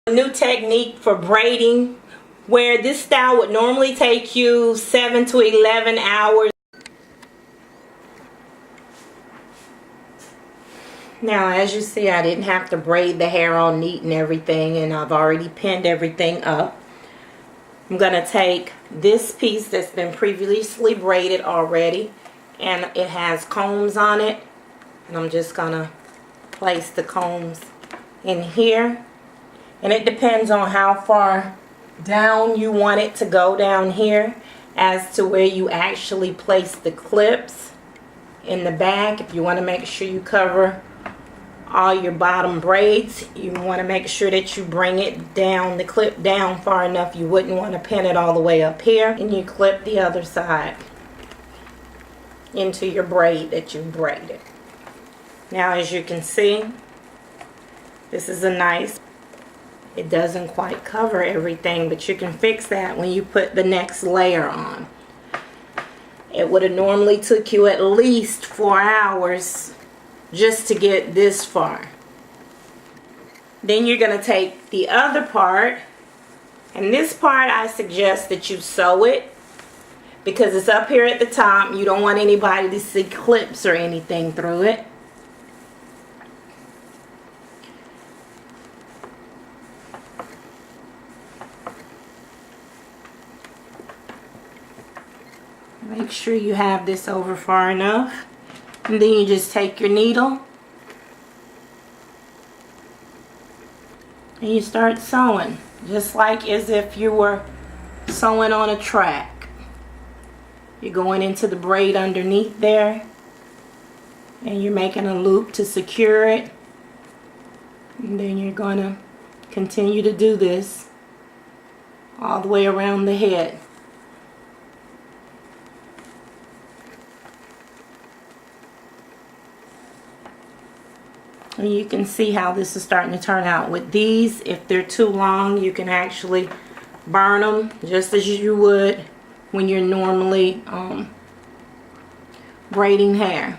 A new technique for braiding where this style would normally take you 7 to 11 hours. Now, as you see, I didn't have to braid the hair all neat and everything, and I've already pinned everything up. I'm going to take this piece that's been previously braided already, and it has combs on it, and I'm just going to place the combs in here. And it depends on how far down you want it to go down here as to where you actually place the clips in the back. If you want to make sure you cover all your bottom braids, you want to make sure that you bring it down, the clip down far enough. You wouldn't want to pin it all the way up here, and you clip the other side into your braid that you braided. Now, as you can see, this is a nice, it doesn't quite cover everything, but you can fix that when you put the next layer on. It would have normally took you at least 4 hours just to get this far. Then you're going to take the other part, and this part I suggest that you sew it because it's up here at the top. You don't want anybody to see clips or anything through it. Make sure you have this over far enough, and then you just take your needle and you start sewing, just like as if you were sewing on a track. You're going into the braid underneath there, and you're making a loop to secure it, and then you're going to continue to do this all the way around the head. And you can see how this is starting to turn out. With these, if they're too long, you can actually burn them just as you would when you're normally braiding hair.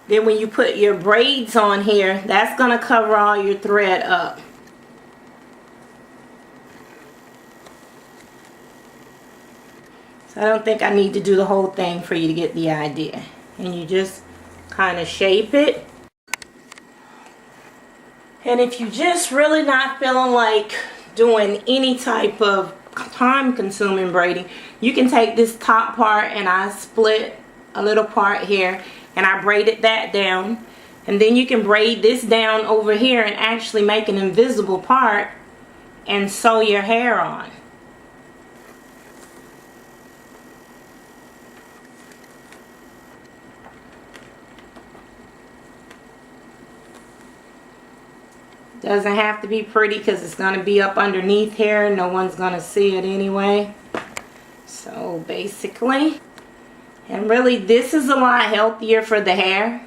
Then when you put your braids on here, that's going to cover all your thread up. So I don't think I need to do the whole thing for you to get the idea. And you just kind of shape it. And if you're just really not feeling like doing any type of time-consuming braiding, you can take this top part, and I split a little part here and I braided that down, and then you can braid this down over here and actually make an invisible part and sew your hair on. Doesn't have to be pretty because it's going to be up underneath here. No one's going to see it anyway. So basically, and really this is a lot healthier for the hair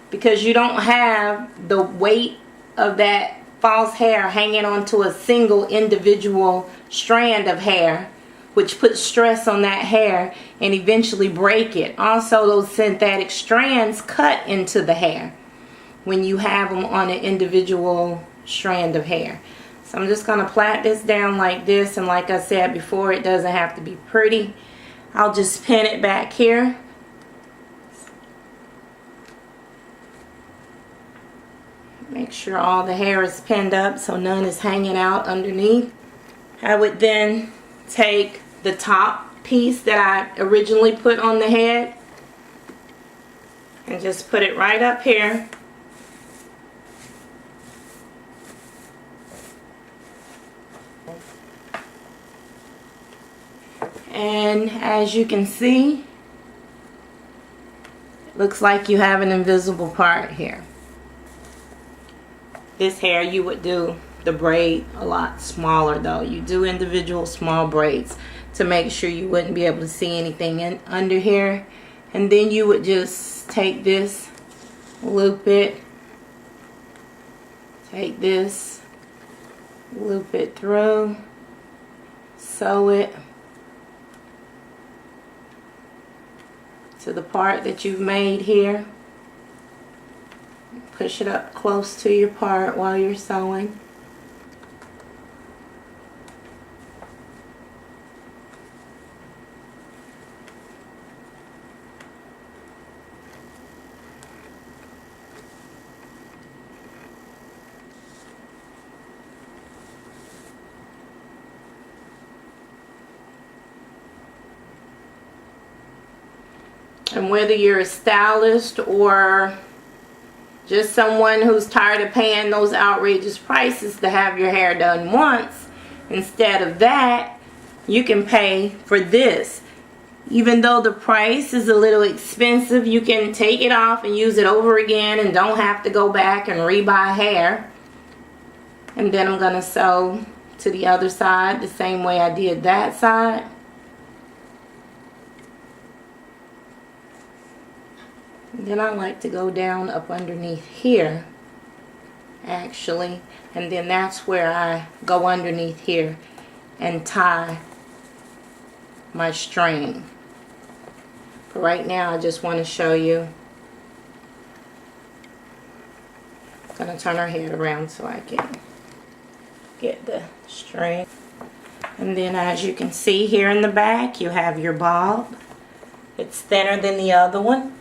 because you don't have the weight of that false hair hanging onto a single individual strand of hair, which puts stress on that hair and eventually break it. Also, those synthetic strands cut into the hair when you have them on an individual strand of hair. So I'm just going to plait this down like this, and like I said before, it doesn't have to be pretty. I'll just pin it back here. Make sure all the hair is pinned up so none is hanging out underneath. I would then take the top piece that I originally put on the head and just put it right up here. And as you can see, it looks like you have an invisible part here. This hair, you would do the braid a lot smaller though. You do individual small braids to make sure you wouldn't be able to see anything under here. And then you would just take this, loop it, take this, loop it through, sew it to the part that you've made here. Put push it up close to your part while you're sewing. And whether you're a stylist or just someone who's tired of paying those outrageous prices to have your hair done once, instead of that, you can pay for this. Even though the price is a little expensive, you can take it off and use it over again and don't have to go back and rebuy hair. And then I'm going to sew to the other side the same way I did that side. Then I like to go down up underneath here, actually, and then that's where I go underneath here and tie my string. But right now I just want to show you. I'm going to turn her head around so I can get the string. And then as you can see here in the back, you have your bob. It's thinner than the other one.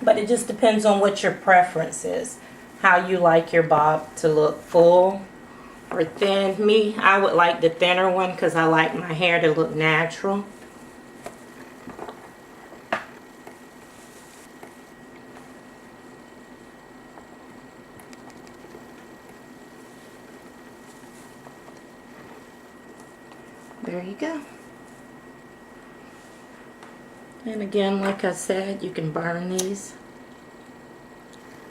But it just depends on what your preference is. How you like your bob to look, full or thin. Me, I would like the thinner one because I like my hair to look natural. There you go. And again, like I said, you can burn these.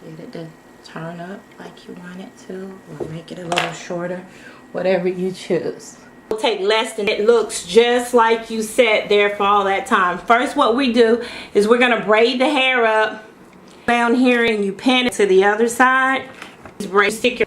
Get it to turn up like you want it to, or make it a little shorter, whatever you choose. It'll take less than it looks, just like you sat there for all that time. First, what we do is we're going to braid the hair up down here, and you pin it to the other side. Stick your